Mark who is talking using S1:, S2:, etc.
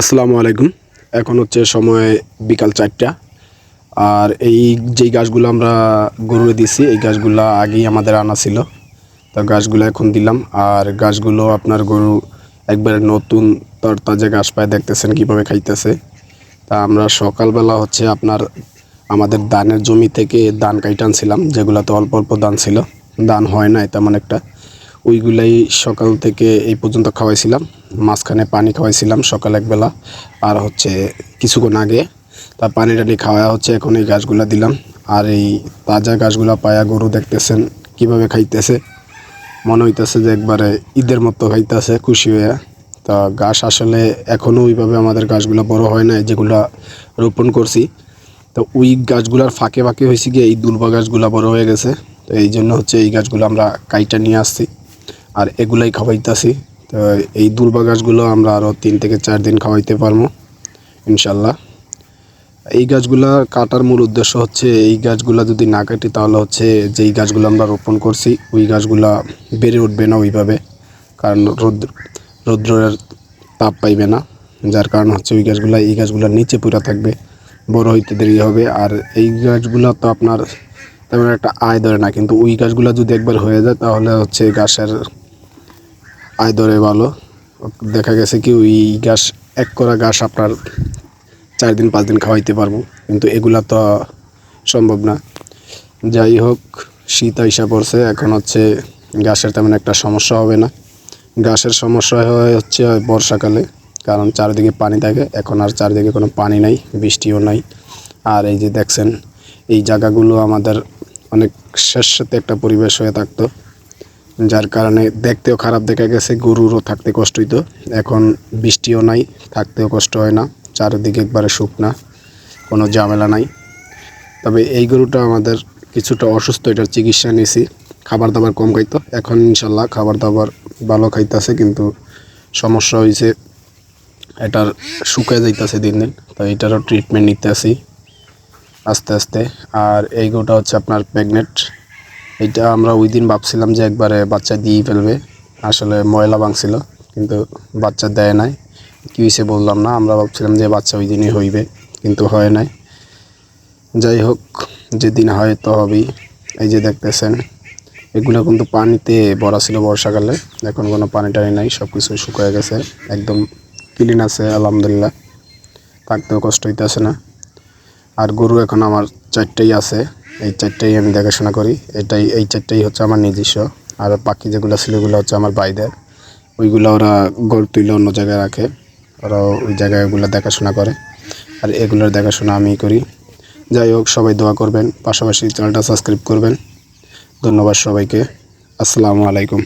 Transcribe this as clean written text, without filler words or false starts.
S1: আসসালামু আলাইকুম। এখন হচ্ছে সময় বিকাল 4টা। আর এই যেই গাছগুলো আমরা গরুরে দিছি এই গাছগুলো আগেই আমাদের আনা ছিল, তো গাছগুলো এখন দিলাম। আর গাছগুলো আপনার গরু একবারে নতুন তরতাজা ঘাস পায়, দেখতেছেন কীভাবে খাইতেছে। তা আমরা সকালবেলা হচ্ছে আপনার আমাদের ধানের জমি থেকে ধান কাইটে আনছিলাম, যেগুলোতে অল্প অল্প ধান ছিল, ধান হয় নাই তেমন একটা। ওইগুলাই সকাল থেকে এই পর্যন্ত খাওয়াইছিলাম, মাঝখানে পানি খাওয়াইছিলাম সকাল একবেলা, আর হচ্ছে কিছুক্ষণ আগে তা পানি টানি খাওয়া হচ্ছে। এখন এই গাছগুলো দিলাম, আর এই তাজা গাছগুলো পায়া গরু দেখতেছেন কিভাবে খাইতেছে, মনে হইতেছে যে একবারে ঈদের মতো খাইতেছে খুশি হয়ে। তা গাছ আসলে এখনও ওইভাবে আমাদের গাছগুলো বড় হয় নাই, যেগুলো রোপণ করছি। তো ওই গাছগুলার ফাঁকে ফাঁকে হয়েছে গিয়ে এই দুলবা গাছগুলো বড় হয়ে গেছে। তো এই জন্য হচ্ছে এই গাছগুলো আমরা কাইটা নিয়ে আসছি, আর এগুলাই খাওয়াইতেছি। তো এই দুলবা গাছগুলো আমরা আরও 3 থেকে 4 দিন খাওয়াইতে পারবো ইনশাল্লাহ। এই গাছগুলা কাটার মূল উদ্দেশ্য হচ্ছে এই গাছগুলা যদি না কাটি তাহলে হচ্ছে যেই গাছগুলো আমরা রোপণ করছি ওই গাছগুলা বেড়ে উঠবে না ওইভাবে, কারণ রৌদ্রের তাপ পাইবে না, যার কারণ হচ্ছে ওই গাছগুলা এই গাছগুলোর নিচে পুরা থাকবে, বড় হইতে দেরি হবে। আর এই গাছগুলো তো আপনার তেমন একটা আয় ধরে না, কিন্তু ওই গাছগুলো যদি একবার হয়ে যায় তাহলে হচ্ছে গাছের আয় ধরে ভালো। দেখা গেছে কি ওই গাছ এক করা গাছ আপনার 4 দিন 5 দিন খাওয়াইতে পারবো, কিন্তু এগুলা তো সম্ভব না। যাই হোক, শীত আইসা পড়ছে, এখন হচ্ছে গাছের তেমন একটা সমস্যা হবে না। গাছের সমস্যা হয় হচ্ছে বর্ষাকালে, কারণ চারিদিকে পানি থাকে। এখন আর চারিদিকে কোনো পানি নাই, বৃষ্টিও নাই। আর এই যে দেখছেন এই জায়গাগুলো আমাদের অনেক স্যাঁতস্যাঁতে একটা পরিবেশ হয়ে থাকতো, যার কারণে দেখতেও খারাপ দেখা গেছে, গরুরও থাকতে কষ্ট হইতো। এখন বৃষ্টিও নাই, থাকতেও কষ্ট হয় না, চারিদিকে একবারে শুকনা, কোনো ঝামেলা নাই। তবে এই গরুটা আমাদের কিছুটা অসুস্থ, এটার চিকিৎসা নিয়েছি, খাবার দাবার কম খাইতো, এখন ইনশাল্লাহ খাবার দাবার ভালো খাইতেছে, কিন্তু সমস্যা হয়েছে এটার শুকায় যাইতেছে দিন দিন। তো এটারও ট্রিটমেন্ট নিতে আসি আস্তে আস্তে। আর এই গরুটা হচ্ছে আপনার প্রেগনেন্ট। এটা আমরা ওই দিন ভাবছিলাম যে একবারে বাচ্চা দিয়েই ফেলবে, আসলে ময়লা ভাঙছিল, কিন্তু বাচ্চা দেয় নাই। কী হয়েছে বললাম না, আমরা ভাবছিলাম যে বাচ্চা ওই দিনই হইবে, কিন্তু হয় নাই। যাই হোক, যেদিন হয় তো হবেই। এই যে দেখতেছেন এগুলো কিন্তু পানিতে ভরা ছিল বর্ষাকালে, এখন কোনো পানি টানি নাই, সব কিছু শুকিয়ে গেছে, একদম ক্লিন আছে আলহামদুলিল্লাহ, থাকতেও কষ্ট হইতেছে না। আর গরু এখন আমার 4টাই আছে, এই 4টাই আমি দেখাশোনা করি। এই 4টাই হচ্ছে আমার নিজস্ব, আর বাকি যেগুলো ছিল এগুলো হচ্ছে আমার ভাইদের। ওইগুলো ওরা গরু তুলে অন্য জায়গায় রাখে, ওরা ওই জায়গায় ওগুলো দেখাশোনা করে, আর এগুলোর দেখাশোনা আমি করি। যাই হোক, সবাই দোয়া করবেন, পাশাপাশি চ্যানেলটা সাবস্ক্রাইব করবেন। ধন্যবাদ সবাইকে। আসসালামু আলাইকুম।